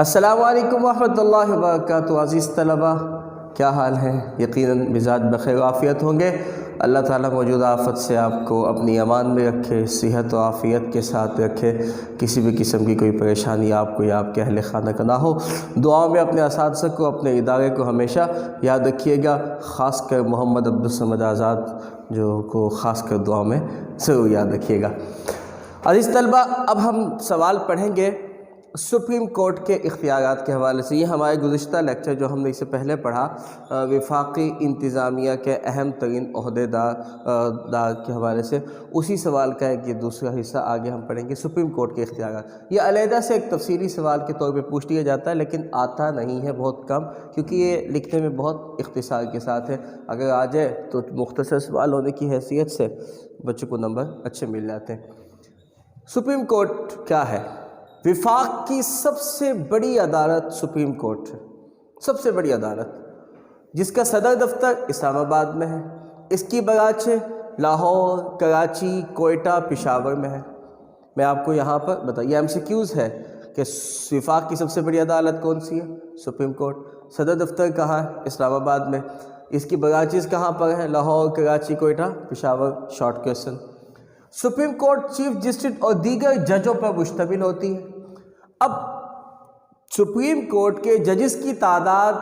السلام علیکم ورحمۃ اللہ وبرکاتہ۔ عزیز طلبہ، کیا حال ہے؟ یقیناً مزاج بخیر و عافیت ہوں گے۔ اللہ تعالیٰ موجودہ آفت سے آپ کو اپنی امان میں رکھے، صحت و عافیت کے ساتھ رکھے، کسی بھی قسم کی کوئی پریشانی آپ کو یا آپ کے اہل خانہ کا نہ ہو۔ دعاؤں میں اپنے اساتذہ کو، اپنے ادارے کو ہمیشہ یاد رکھیے گا، خاص کر محمد عبدالصمد آزاد جو کو خاص کر دعاؤں میں ضرور یاد رکھیے گا۔ عزیز طلبہ، اب ہم سوال پڑھیں گے سپریم کورٹ کے اختیارات کے حوالے سے۔ یہ ہمارے گزشتہ لیکچر جو ہم نے اس سے پہلے پڑھا وفاقی انتظامیہ کے اہم ترین عہدیدار کے حوالے سے، اسی سوال کا ایک یہ دوسرا حصہ آگے ہم پڑھیں گے، سپریم کورٹ کے اختیارات۔ یہ علیحدہ سے ایک تفصیلی سوال کے طور پہ پوچھ لیا جاتا ہے، لیکن آتا نہیں ہے، بہت کم، کیونکہ یہ لکھنے میں بہت اختصار کے ساتھ ہے۔ اگر آ جائے تو مختصر سوال ہونے کی حیثیت سے بچوں کو نمبر اچھے مل جاتے ہیں۔ سپریم کورٹ کیا ہے؟ وفاق کی سب سے بڑی عدالت سپریم کورٹ ہے، سب سے بڑی عدالت، جس کا صدر دفتر اسلام آباد میں ہے۔ اس کی برانچیں لاہور، کراچی، کوئٹہ، پشاور میں ہے۔ میں آپ کو یہاں پر بتائیے، MCQs ہے کہ وفاق کی سب سے بڑی عدالت کون سی ہے؟ Supreme court. صدر دفتر کہاں ہے؟ اسلام آباد میں۔ اس کی برانچز کہاں پر ہیں؟ Lahore, Karachi, Quetta, Peshawar. Short question. Supreme court chief justice اور دیگر ججوں پر مشتمل ہوتی ہے۔ اب سپریم کورٹ کے ججز کی تعداد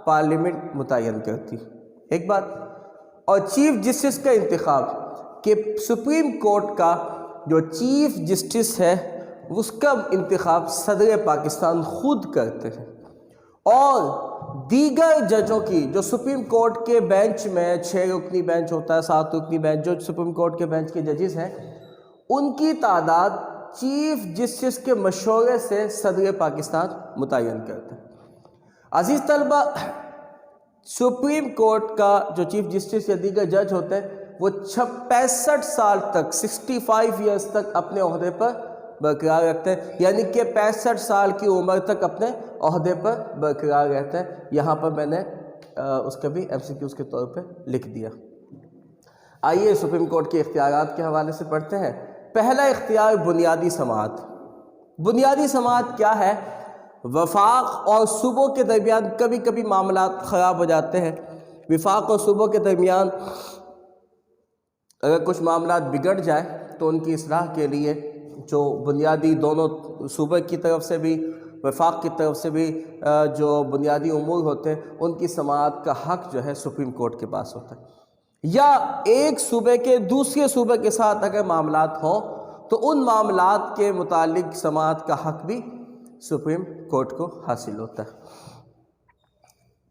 پارلیمنٹ متعین کرتی ہے، ایک بات، اور چیف جسٹس کا انتخاب کہ سپریم کورٹ کا جو چیف جسٹس ہے اس کا انتخاب صدر پاکستان خود کرتے ہیں، اور دیگر ججوں کی جو سپریم کورٹ کے بینچ میں 6 رکنی بینچ ہوتا ہے، 7 رکنی بینچ، جو سپریم کورٹ کے بینچ کے ججز ہیں ان کی تعداد چیف جسٹس کے مشورے سے صدر پاکستان متعین کرتے ہیں۔ عزیز طلبہ، سپریم کورٹ کا جو چیف جسٹس یا دیگر جج ہوتے ہیں وہ 65 سال تک 65 ایئرز تک اپنے عہدے پر برقرار رکھتے ہیں، یعنی کہ 65 سال کی عمر تک اپنے عہدے پر برقرار رہتے ہیں۔ یہاں پر میں نے اس کا بھی MCQs کے طور پہ لکھ دیا۔ آئیے سپریم کورٹ کے اختیارات کے حوالے سے پڑھتے ہیں۔ پہلا اختیار بنیادی سماعت۔ بنیادی سماعت کیا ہے؟ وفاق اور صوبوں کے درمیان کبھی کبھی معاملات خراب ہو جاتے ہیں۔ وفاق اور صوبوں کے درمیان اگر کچھ معاملات بگڑ جائے تو ان کی اصلاح کے لیے جو بنیادی دونوں صوبے کی طرف سے بھی وفاق کی طرف سے بھی جو بنیادی امور ہوتے ہیں ان کی سماعت کا حق جو ہے سپریم کورٹ کے پاس ہوتا ہے، یا ایک صوبے کے دوسرے صوبے کے ساتھ اگر معاملات ہوں تو ان معاملات کے متعلق سماعت کا حق بھی سپریم کورٹ کو حاصل ہوتا ہے۔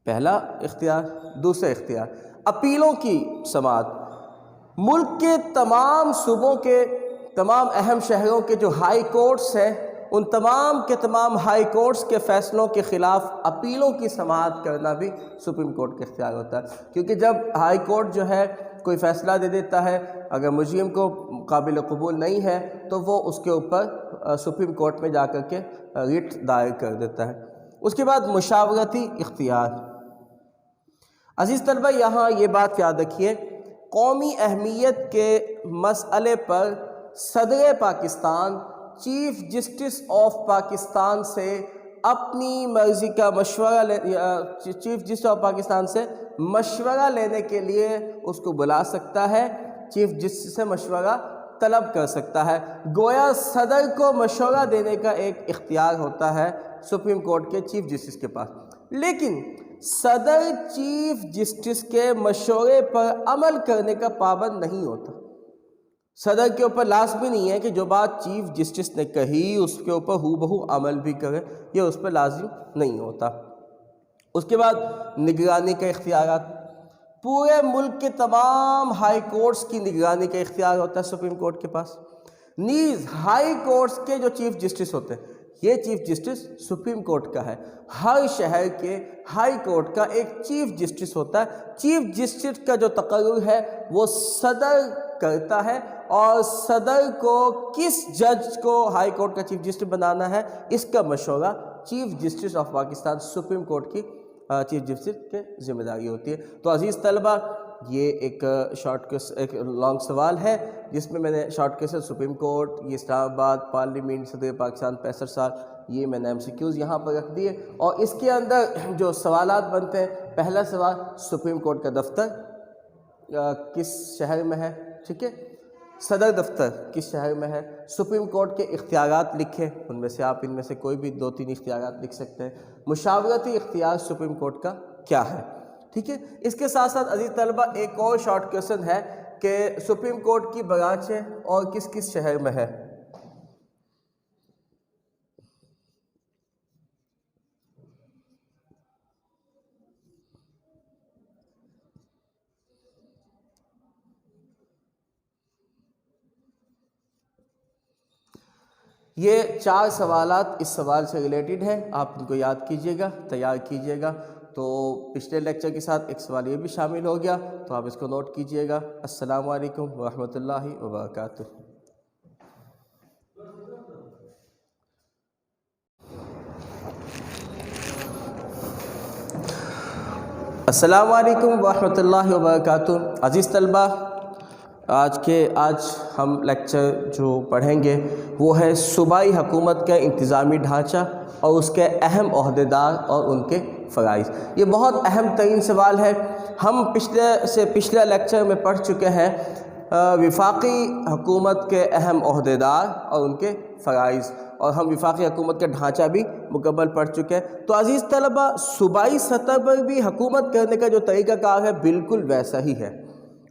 پہلا اختیار۔ دوسرا اختیار اپیلوں کی سماعت۔ ملک کے تمام صوبوں کے تمام اہم شہروں کے جو ہائی کورٹس ہیں ان تمام کے تمام ہائی کورٹس کے فیصلوں کے خلاف اپیلوں کی سماعت کرنا بھی سپریم کورٹ کا اختیار ہوتا ہے، کیونکہ جب ہائی کورٹ جو ہے کوئی فیصلہ دے دیتا ہے، اگر مجرم کو قابل قبول نہیں ہے تو وہ اس کے اوپر سپریم کورٹ میں جا کر کے ریٹ دائر کر دیتا ہے۔ اس کے بعد مشاورتی اختیار۔ عزیز طلبہ، یہاں یہ بات یاد رکھیے، قومی اہمیت کے مسئلے پر صدر Pakistan chief justice of Pakistan سے اپنی مرضی کا مشورہ چیف جسٹس آف پاکستان سے مشورہ لینے کے لیے اس کو بلا سکتا ہے، چیف جسٹس سے مشورہ طلب کر سکتا ہے۔ گویا صدر کو مشورہ دینے کا ایک اختیار ہوتا ہے سپریم کورٹ کے چیف جسٹس کے پاس، لیکن صدر چیف جسٹس کے مشورے پر عمل کرنے کا پابند نہیں ہوتا۔ صدر کے اوپر لازمی نہیں ہے کہ جو بات چیف جسٹس نے کہی اس کے اوپر ہو بہو عمل بھی کرے، یہ اس پر لازم نہیں ہوتا۔ اس کے بعد نگرانی کا اختیارات۔ پورے ملک کے تمام ہائی کورٹس کی نگرانی کا اختیار ہوتا ہے سپریم کورٹ کے پاس۔ نیز ہائی کورٹس کے جو چیف جسٹس ہوتے ہیں، یہ چیف جسٹس سپریم کورٹ کا ہے۔ ہر شہر کے ہائی کورٹ کا ایک چیف جسٹس ہوتا ہے۔ چیف جسٹس کا جو تقرر ہے وہ صدر کرتا ہے، اور صدر کو کس جج کو ہائی کورٹ کا چیف جسٹس بنانا ہے اس کا مشورہ chief justice of Pakistan supreme court کی چیف جسٹس کے ذمہ داری ہوتی ہے۔ تو عزیز طلبہ، یہ ایک ایک لانگ سوال ہے جس میں نے شارٹ کیسز سپریم کورٹ، یہ اسلام آباد، پارلیمنٹ، صدر پاکستان 65 سال، یہ میں نے MCQs یہاں پر رکھ دیے، اور اس کے اندر جو سوالات بنتے ہیں، پہلا سوال سپریم کورٹ کا دفتر کس شہر میں ہے، ٹھیک ہے، صدر دفتر کس شہر میں ہے، سپریم کورٹ کے اختیارات لکھیں، ان میں سے آپ ان میں سے کوئی بھی 2-3 اختیارات لکھ سکتے ہیں، مشاورتی اختیار سپریم کورٹ کا کیا ہے، ٹھیک ہے۔ اس کے ساتھ ساتھ عزیز طلبہ ایک اور شارٹ کویسچن ہے کہ سپریم کورٹ کی برانچیں اور کس کس شہر میں ہے۔ یہ 4 سوالات اس سوال سے ریلیٹڈ ہیں، آپ ان کو یاد کیجئے گا، تیار کیجئے گا۔ تو پچھلے لیکچر کے ساتھ ایک سوال یہ بھی شامل ہو گیا، تو آپ اس کو نوٹ کیجئے گا۔ السلام علیکم ورحمۃ اللہ وبرکاتہ۔ السلام علیکم ورحمۃ اللہ وبرکاتہ۔ عزیز طلبہ، آج ہم لیکچر جو پڑھیں گے وہ ہے صوبائی حکومت کا انتظامی ڈھانچہ اور اس کے اہم عہدیدار اور ان کے فرائض۔ یہ بہت اہم ترین سوال ہے۔ ہم پچھلے لیکچر میں پڑھ چکے ہیں وفاقی حکومت کے اہم عہدیدار اور ان کے فرائض، اور ہم وفاقی حکومت کا ڈھانچہ بھی مکمل پڑھ چکے ہیں۔ تو عزیز طلبہ، صوبائی سطح پر بھی حکومت کرنے کا جو طریقہ کار ہے بالکل ویسا ہی ہے،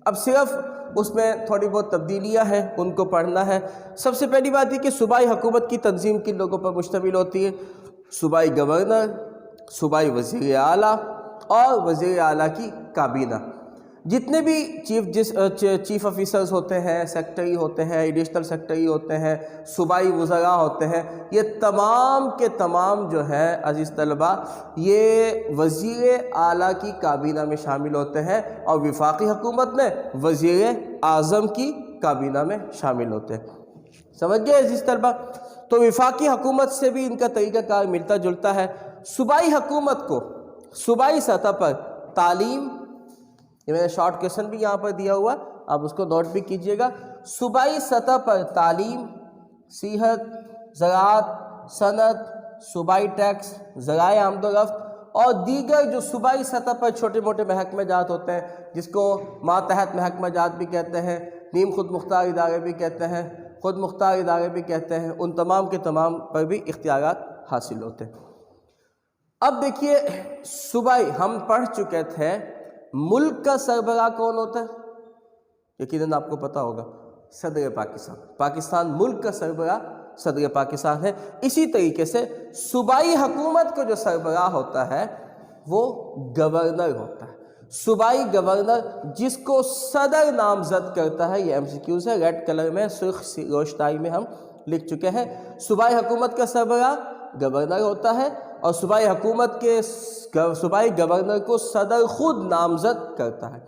اب صرف اس میں تھوڑی بہت تبدیلیاں ہیں، ان کو پڑھنا ہے۔ سب سے پہلی بات یہ کہ صوبائی حکومت کی تنظیم کن لوگوں پر مشتمل ہوتی ہے؟ صوبائی گورنر، صوبائی وزیر اعلیٰ اور وزیر اعلیٰ کی کابینہ۔ جتنے بھی چیف آفیسرز ہوتے ہیں، سیکٹری ہوتے ہیں، ایڈیشنل سیکٹری ہوتے ہیں، صوبائی وزراء ہوتے ہیں، یہ تمام کے تمام جو ہیں عزیز طلبہ، یہ وزیر اعلیٰ کی کابینہ میں شامل ہوتے ہیں، اور وفاقی حکومت میں وزیر اعظم کی کابینہ میں شامل ہوتے ہیں۔ سمجھ گئے عزیز طلبہ؟ تو وفاقی حکومت سے بھی ان کا طریقہ کار ملتا جلتا ہے۔ صوبائی حکومت کو صوبائی سطح پر تعلیم، یہ میں نے شارٹ کویسچن بھی یہاں پر دیا ہوا، آپ اس کو نوٹ بھی کیجئے گا۔ صوبائی سطح پر تعلیم، صحت، زراعت، صنعت، صوبائی ٹیکس، ذرائع آمد و رفت اور دیگر جو صوبائی سطح پر چھوٹے موٹے محکمہ جات ہوتے ہیں، جس کو ماتحت محکمہ جات بھی کہتے ہیں، نیم خود مختار ادارے بھی کہتے ہیں، خود مختار ادارے بھی کہتے ہیں، ان تمام کے تمام پر بھی اختیارات حاصل ہوتے ہیں۔ اب دیکھیے، صوبائی ہم پڑھ چکے تھے، ملک کا سربراہ کون ہوتا ہے؟ یقیناً آپ کو پتا ہوگا، صدر پاکستان۔ پاکستان ملک کا سربراہ صدر پاکستان ہے۔ اسی طریقے سے صوبائی حکومت کو جو سربراہ ہوتا ہے وہ گورنر ہوتا ہے۔ صوبائی گورنر جس کو صدر نامزد کرتا ہے، یہ MCQs ہے، ریڈ کلر میں سرخ روشنائی میں ہم لکھ چکے ہیں۔ صوبائی حکومت کا سربراہ گورنر ہوتا ہے، اور صوبائی گورنر کو صدر خود نامزد کرتا ہے۔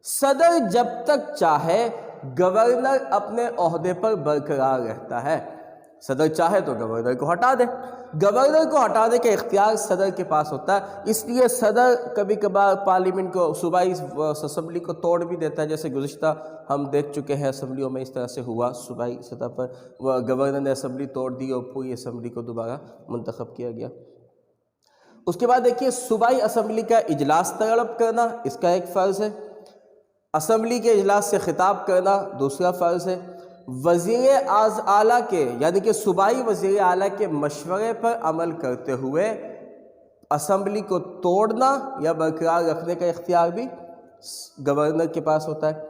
صدر جب تک چاہے گورنر اپنے عہدے پر برقرار رہتا ہے، صدر چاہے تو گورنر کو ہٹا دے، گورنر کو ہٹانے کا اختیار صدر کے پاس ہوتا ہے۔ اس لیے صدر کبھی کبھار پارلیمنٹ کو، صوبائی اسمبلی کو توڑ بھی دیتا ہے، جیسے گزشتہ ہم دیکھ چکے ہیں اسمبلیوں میں اس طرح سے ہوا، صوبائی سطح پر گورنر نے اسمبلی توڑ دی اور پوری اسمبلی کو دوبارہ منتخب کیا گیا۔ اس کے بعد دیکھیے، صوبائی اسمبلی کا اجلاس طلب کرنا اس کا ایک فرض ہے، اسمبلی کے اجلاس سے خطاب کرنا دوسرا فرض ہے، وزیر اعلیٰ کے یعنی کہ صوبائی وزیر اعلیٰ کے مشورے پر عمل کرتے ہوئے اسمبلی کو توڑنا یا برقرار رکھنے کا اختیار بھی گورنر کے پاس ہوتا ہے،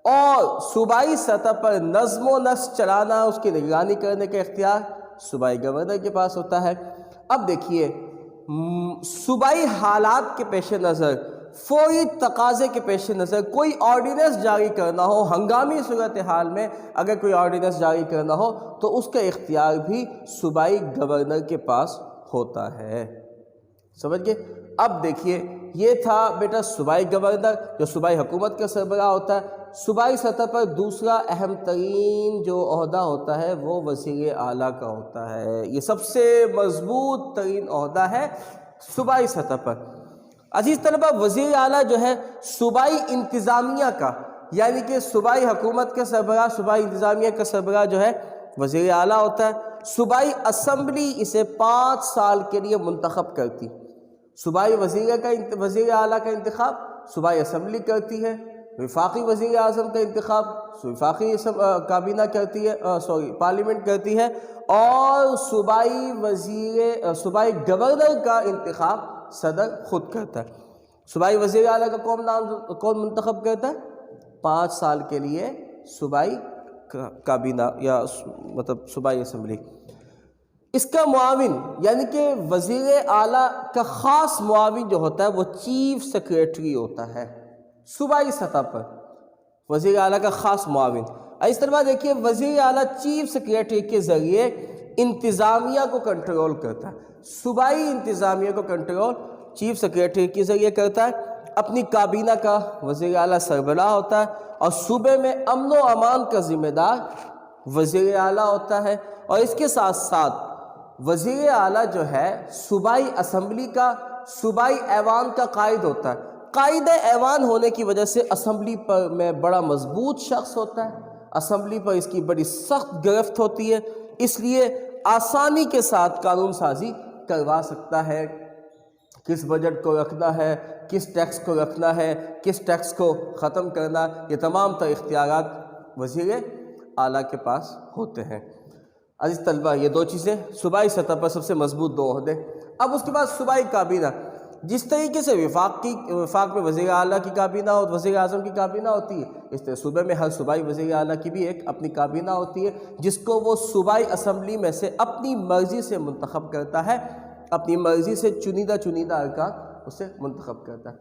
اور صوبائی سطح پر نظم و نسق چلانا، اس کی نگرانی کرنے کا اختیار صوبائی گورنر کے پاس ہوتا ہے۔ اب دیکھیے، صوبائی حالات کے پیش نظر، فوری تقاضے کے پیش نظر کوئی آرڈیننس جاری کرنا ہو، ہنگامی صورتحال میں اگر کوئی آرڈیننس جاری کرنا ہو تو اس کا اختیار بھی صوبائی گورنر کے پاس ہوتا ہے۔ سمجھ گئے؟ اب دیکھیے، یہ تھا بیٹا صوبائی گورنر جو صوبائی حکومت کا سربراہ ہوتا ہے۔ صوبائی سطح پر دوسرا اہم ترین جو عہدہ ہوتا ہے وہ وزیر اعلیٰ کا ہوتا ہے۔ یہ سب سے مضبوط ترین عہدہ ہے صوبائی سطح پر۔ عزیز طلبہ، وزیر اعلیٰ جو ہے صوبائی انتظامیہ کا، یعنی کہ صوبائی حکومت کا سربراہ، صوبائی انتظامیہ کا سربراہ جو ہے وزیر اعلیٰ ہوتا ہے۔ صوبائی اسمبلی اسے 5 سال کے لیے منتخب کرتی۔ صوبائی وزیر اعلیٰ کا انتخاب صوبائی اسمبلی کرتی ہے، وفاقی وزیر اعظم کا انتخاب وفاقی کابینہ کرتی ہے، پارلیمنٹ کرتی ہے، اور صوبائی گورنر کا انتخاب صدر خود کرتا ہے۔ صوبائی وزیر اعلیٰ کا کون منتخب کرتا ہے؟ 5 سال کے لیے صوبائی کابینہ یا مطلب صوبائی اسمبلی۔ اس کا معاون یعنی کہ وزیر اعلیٰ کا خاص معاون جو ہوتا ہے وہ چیف سیکریٹری ہوتا ہے صوبائی سطح پر، وزیر اعلیٰ کا خاص معاون۔ اس طرح دیکھیے، وزیر اعلیٰ چیف سیکریٹری کے ذریعے انتظامیہ کو کنٹرول کرتا ہے۔ صوبائی انتظامیہ کو کنٹرول چیف سیکریٹری کے ذریعے کرتا ہے۔ اپنی کابینہ کا وزیر اعلیٰ سربراہ ہوتا ہے، اور صوبے میں امن و امان کا ذمہ دار وزیر اعلیٰ ہوتا ہے۔ اور اس کے ساتھ ساتھ وزیر اعلیٰ جو ہے صوبائی اسمبلی کا، صوبائی ایوان کا قائد ہوتا ہے۔ قائد ایوان ہونے کی وجہ سے اسمبلی پر میں بڑا مضبوط شخص ہوتا ہے، اسمبلی پر اس کی بڑی سخت گرفت ہوتی ہے، اس لیے آسانی کے ساتھ قانون سازی کروا سکتا ہے۔ کس بجٹ کو رکھنا ہے، کس ٹیکس کو رکھنا ہے، کس ٹیکس کو ختم کرنا، یہ تمام تر اختیارات وزیر اعلیٰ کے پاس ہوتے ہیں۔ عزیز طلبہ، یہ 2 چیزیں صوبائی سطح پر سب سے مضبوط 2 عہدے۔ اب اس کے بعد صوبائی کابینہ، جس طریقے سے وفاق میں وزیر اعلیٰ کی کابینہ اور وزیر اعظم کی کابینہ ہوتی ہے، اس طرح صوبے میں ہر صوبائی وزیر اعلیٰ کی بھی ایک اپنی کابینہ ہوتی ہے، جس کو وہ صوبائی اسمبلی میں سے اپنی مرضی سے منتخب کرتا ہے، اپنی مرضی سے چنیدہ ارکان اسے منتخب کرتا ہے۔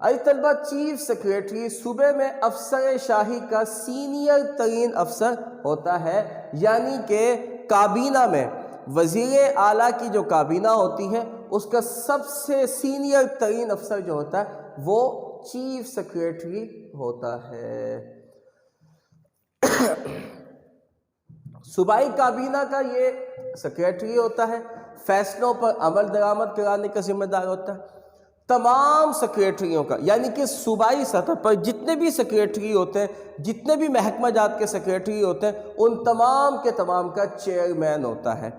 عزیز طلبہ، چیف سیکریٹری صوبے میں افسر شاہی کا سینئر ترین افسر ہوتا ہے، یعنی کہ کابینہ میں وزیر اعلیٰ کی جو کابینہ ہوتی ہے اس کا سب سے سینئر ترین افسر جو ہوتا ہے وہ چیف سیکریٹری ہوتا ہے۔ صوبائی کابینہ کا یہ سیکریٹری ہوتا ہے، فیصلوں پر عمل درآمد کرانے کا ذمہ دار ہوتا ہے۔ تمام سیکریٹریوں کا، یعنی کہ صوبائی سطح پر جتنے بھی سیکریٹری ہوتے ہیں، جتنے بھی محکمہ جات کے سیکریٹری ہوتے ہیں، ان تمام کے تمام کا چیئرمین ہوتا ہے۔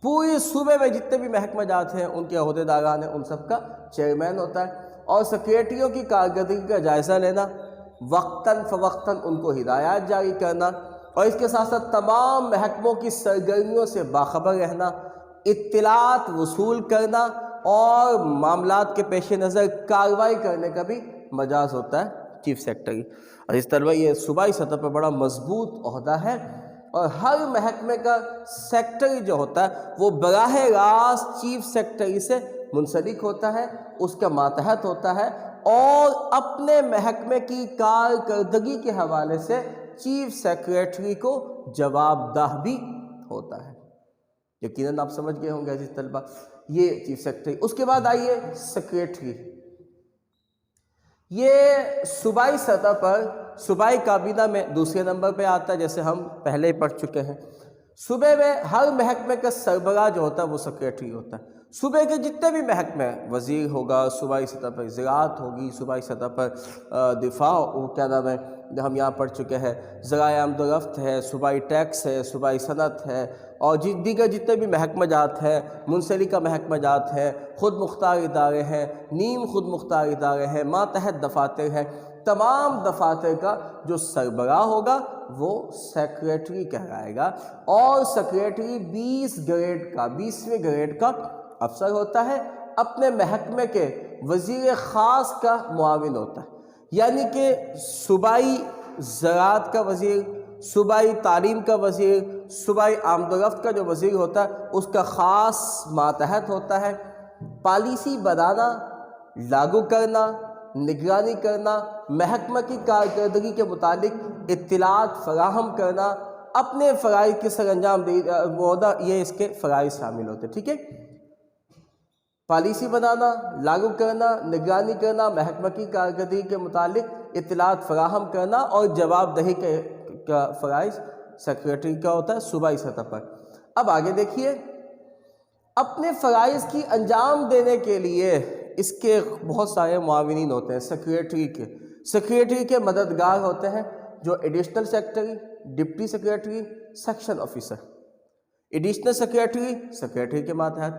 پورے صوبے میں جتنے بھی محکمہ جات ہیں، ان کے عہدیداران ہیں، ان سب کا چیئرمین ہوتا ہے۔ اور سیکریٹریوں کی کارکردگی کا جائزہ لینا، وقتاً فوقتاً ان کو ہدایات جاری کرنا، اور اس کے ساتھ ساتھ تمام محکموں کی سرگرمیوں سے باخبر رہنا، اطلاعات وصول کرنا، اور معاملات کے پیش نظر کارروائی کرنے کا بھی مجاز ہوتا ہے چیف سیکریٹری۔ اور اس طرح یہ صوبائی سطح پر بڑا مضبوط عہدہ ہے، اور ہر محکمے کا سیکریٹری جو ہوتا ہے وہ براہ راست چیف سیکریٹری سے منسلک ہوتا ہے، اس کا ماتحت ہوتا ہے، اور اپنے محکمے کی کارکردگی کے حوالے سے چیف سیکریٹری کو جواب دہ بھی ہوتا ہے۔ یقیناً آپ سمجھ گئے ہوں گے عزیز طلبہ، یہ چیف سیکریٹری۔ اس کے بعد آئیے سیکریٹری، یہ صوبائی سطح پر صوبائی کابینہ میں دوسرے نمبر پہ آتا ہے، جیسے ہم پہلے ہی پڑھ چکے ہیں۔ صوبے میں ہر محکمے کا سربراہ جو ہوتا ہے وہ سیکریٹری ہوتا ہے۔ صوبے کے جتنے بھی محکمے، وزیر ہوگا، صوبائی سطح پر زراعت ہوگی، صوبائی سطح پر دفاع، ہم یہاں پڑھ چکے ہیں، ذرائع آمد و رفت ہے، صوبائی ٹیکس ہے، صوبائی صنعت ہے، اور دیگر جتنے بھی محکمہ جات ہیں، منسلکہ محکمہ جات ہیں، خود مختار ادارے ہیں، نیم خود مختار ادارے ہیں، ماتحت دفاتر ہیں، تمام دفاتر کا جو سربراہ ہوگا وہ سیکریٹری کہلائے گا، اور سیکریٹری 20ویں گریڈ کا افسر ہوتا ہے، اپنے محکمے کے وزیر خاص کا معاون ہوتا ہے، یعنی کہ صوبائی زراعت کا وزیر، صوبائی تعلیم کا وزیر، صوبائی آمد و رفت کا جو وزیر ہوتا ہے اس کا خاص ماتحت ہوتا ہے، پالیسی بنانا، لاگو کرنا، نگرانی کرنا، محکمہ کی کارکردگی کے متعلق اطلاعات فراہم کرنا، اپنے فرائض کے سر انجام دینا، یہ اس کے فرائض شامل ہوتے ہیں۔ ٹھیک ہے، پالیسی بنانا، لاگو کرنا، نگرانی کرنا، محکمہ کی کارکردگی کے متعلق اطلاعات فراہم کرنا، اور جواب دہی کا فرائض سیکریٹری کا ہوتا ہے صوبائی سطح پر۔ اب آگے دیکھیے، اپنے فرائض کی انجام دینے کے لیے اس کے بہت سارے معاونین ہوتے ہیں سیکریٹری کے مددگار ہوتے ہیں جو additional secretary, deputy secretary, section officer. Additional secretary کے ماتحت،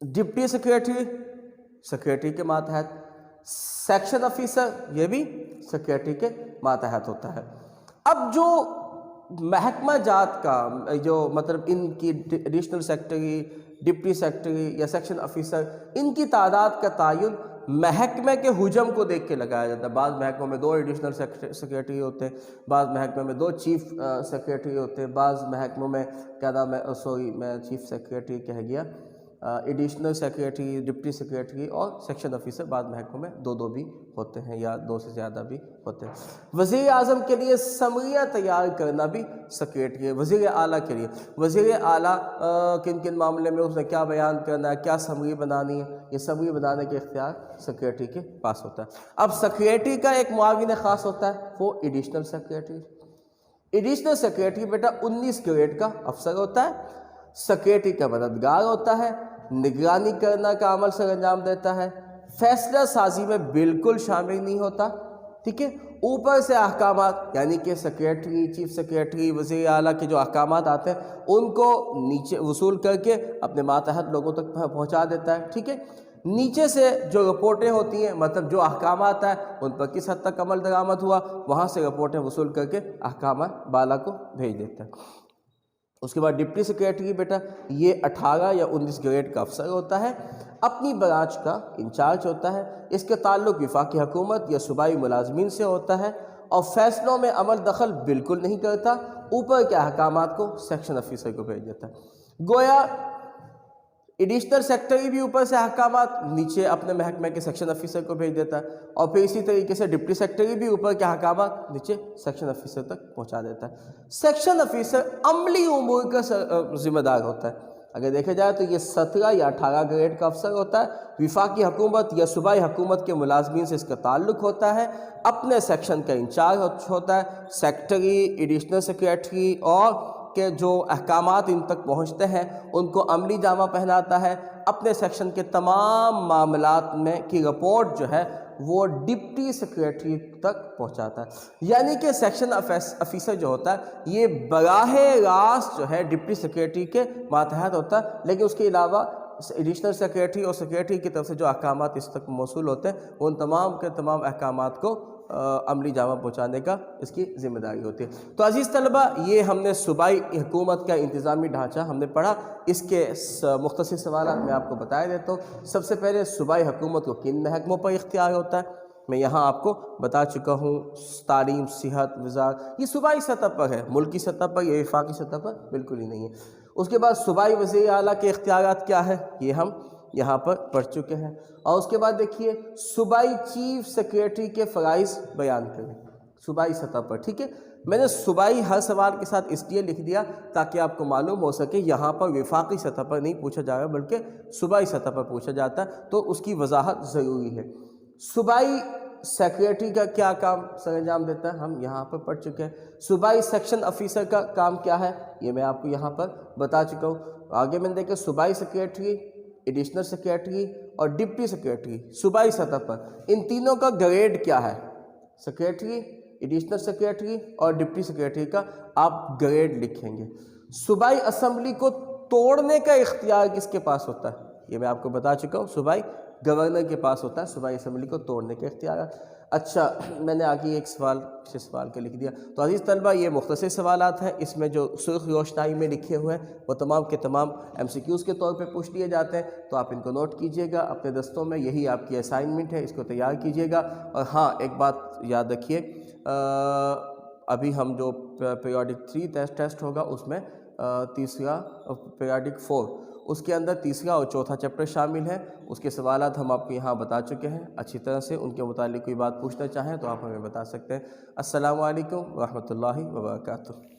ڈپٹی سیکریٹری کے ماتحت، سیکشن آفیسر یہ بھی سیکریٹری کے ماتحت ہوتا ہے۔ اب جو محکمہ جات کا جو مطلب ان کی ایڈیشنل سیکریٹری، ڈپٹی سیکریٹری یا سیکشن آفیسر، ان کی تعداد کا تعین محکمے کے حجم کو دیکھ کے لگایا جاتا ہے۔ بعض محکموں میں 2 ایڈیشنل سیکریٹری ہوتے ہیں، بعض محکموں میں 2 چیف سیکریٹری ہوتے ہیں، بعض محکموں میں میں چیف سیکریٹری کہہ گیا، ایڈیشنل سیکریٹری، ڈپٹی سیکریٹری اور سیکشن آفیسر بعض محکموں میں 2 بھی ہوتے ہیں یا 2 سے زیادہ بھی ہوتے ہیں۔ وزیر اعظم کے لیے سمریہ تیار کرنا بھی سیکریٹری ہے۔ وزیر اعلیٰ کے لیے، وزیر اعلیٰ کن کن معاملے میں اس نے کیا بیان کرنا ہے، کیا سمری بنانی ہے، یہ سمری بنانے کے اختیار سیکریٹری کے پاس ہوتا ہے۔ اب سیکریٹری کا ایک معاون خاص ہوتا ہے، وہ ایڈیشنل سیکریٹری۔ ایڈیشنل سیکریٹری بیٹا 19 گریڈ کا افسر ہوتا ہے، سیکریٹری کا مددگار ہوتا ہے، نگرانی کرنا کا عمل سر انجام دیتا ہے، فیصلہ سازی میں بالکل شامل نہیں ہوتا، ٹھیک ہے۔ اوپر سے احکامات یعنی کہ سیکریٹری، چیف سیکریٹری، وزیر اعلیٰ کے جو احکامات آتے ہیں ان کو نیچے وصول کر کے اپنے ماتحت لوگوں تک پہنچا دیتا ہے، ٹھیک ہے۔ نیچے سے جو رپورٹیں ہوتی ہیں، مطلب جو احکامات ہیں ان پر کس حد تک عمل درآمد ہوا، وہاں سے رپورٹیں وصول کر کے احکامات بالا کو بھیج دیتا ہے۔ اس کے بعد ڈپٹی سیکریٹری بیٹا یہ 18 یا 19 گریڈ کا افسر ہوتا ہے، اپنی برانچ کا انچارج ہوتا ہے، اس کے تعلق وفاقی حکومت یا صوبائی ملازمین سے ہوتا ہے اور فیصلوں میں عمل دخل بالکل نہیں کرتا، اوپر کے احکامات کو سیکشن آفیسر کو بھیج دیتا ہے۔ گویا ایڈیشنل سیکریٹری بھی اوپر سے احکامات نیچے اپنے محکمے کے سیکشن آفیسر کو بھیج دیتا ہے، اور پھر اسی طریقے سے ڈپٹی سیکریٹری بھی اوپر کے احکامات نیچے سیکشن آفیسر تک پہنچا دیتا ہے۔ سیکشن آفیسر عملی امور کا ذمہ دار ہوتا ہے۔ اگر دیکھا جائے تو یہ 17 یا 18 گریڈ کا افسر ہوتا ہے، وفاقی حکومت یا صوبائی حکومت کے ملازمین سے اس کا تعلق ہوتا ہے، اپنے سیکشن کا انچارج ہوتا ہے، سیکریٹری، ایڈیشنل سیکریٹری اور کہ جو احکامات ان تک پہنچتے ہیں ان کو عملی جامہ پہناتا ہے، اپنے سیکشن کے تمام معاملات میں کی رپورٹ جو ہے وہ ڈپٹی سیکریٹری تک پہنچاتا ہے۔ یعنی کہ سیکشن آفیسر جو ہوتا ہے یہ براہ راست جو ہے ڈپٹی سیکریٹری کے ماتحت ہوتا ہے، لیکن اس کے علاوہ ایڈیشنل سیکریٹری اور سیکریٹری کی طرف سے جو احکامات اس تک موصول ہوتے ہیں ان تمام کے تمام احکامات کو عملی جامہ پہنچانے کا اس کی ذمہ داری ہوتی ہے۔ تو عزیز طلبہ، یہ ہم نے صوبائی حکومت کا انتظامی ڈھانچہ ہم نے پڑھا۔ اس کے مختصر سوالات میں آپ کو بتایا دیتا ہوں۔ سب سے پہلے صوبائی حکومت کو کن محکموں پر اختیار ہوتا ہے، میں یہاں آپ کو بتا چکا ہوں۔ تعلیم، صحت، وزارت، یہ صوبائی سطح پر ہے، ملکی سطح پر یا وفاقی سطح پر بالکل ہی نہیں ہے۔ اس کے بعد صوبائی وزیر اعلیٰ کے اختیارات کیا ہے، یہ ہم یہاں پر پڑھ چکے ہیں۔ اور اس کے بعد دیکھیے صوبائی چیف سیکریٹری کے فرائض بیان کریں صوبائی سطح پر، ٹھیک ہے۔ میں نے صوبائی ہر سوال کے ساتھ اس لیے لکھ دیا تاکہ آپ کو معلوم ہو سکے یہاں پر وفاقی سطح پر نہیں پوچھا جائے گا بلکہ صوبائی سطح پر پوچھا جاتا ہے، تو اس کی وضاحت ضروری ہے۔ صوبائی سیکریٹری کا کیا کام سر انجام دیتا ہے ہم یہاں پر پڑھ چکے ہیں۔ صوبائی سیکشن آفیسر کا کام کیا ہے یہ میں آپ کو یہاں پر بتا چکا ہوں۔ آگے میں نے دیکھا صوبائی سیکریٹری، ایڈیشنل سیکریٹری اور ڈپٹی سیکریٹری صوبائی سطح پر، ان تینوں کا گریڈ کیا ہے، سیکریٹری، ایڈیشنل سیکریٹری اور ڈپٹی سیکریٹری کا آپ گریڈ لکھیں گے۔ صوبائی اسمبلی کو توڑنے کا اختیار کس کے پاس ہوتا ہے یہ میں آپ کو بتا چکا ہوں، صوبائی گورنر کے پاس ہوتا ہے صوبائی اسمبلی کو توڑنے کے اختیارات۔ اچھا، میں نے آگے ایک سوال کے لکھ دیا۔ تو عزیز طلبہ، یہ مختصر سوالات ہیں، اس میں جو سرخ روشنائی میں لکھے ہوئے ہیں وہ تمام کے تمام MCQs کے طور پہ پوچھ لیے جاتے ہیں، تو آپ ان کو نوٹ کیجئے گا اپنے دستوں میں، یہی آپ کی اسائنمنٹ ہے، اس کو تیار کیجئے گا۔ اور ہاں، ایک بات یاد رکھیے، ابھی ہم جو پیریوڈک 3 ٹیسٹ ہوگا اس میں تیسرا پیریوڈک 4 اس کے اندر تیسرا اور چوتھا چیپٹر شامل ہے، اس کے سوالات ہم آپ کو یہاں بتا چکے ہیں اچھی طرح سے۔ ان کے متعلق کوئی بات پوچھنا چاہیں تو آپ ہمیں بتا سکتے ہیں۔ السلام علیکم ورحمۃ اللہ وبرکاتہ۔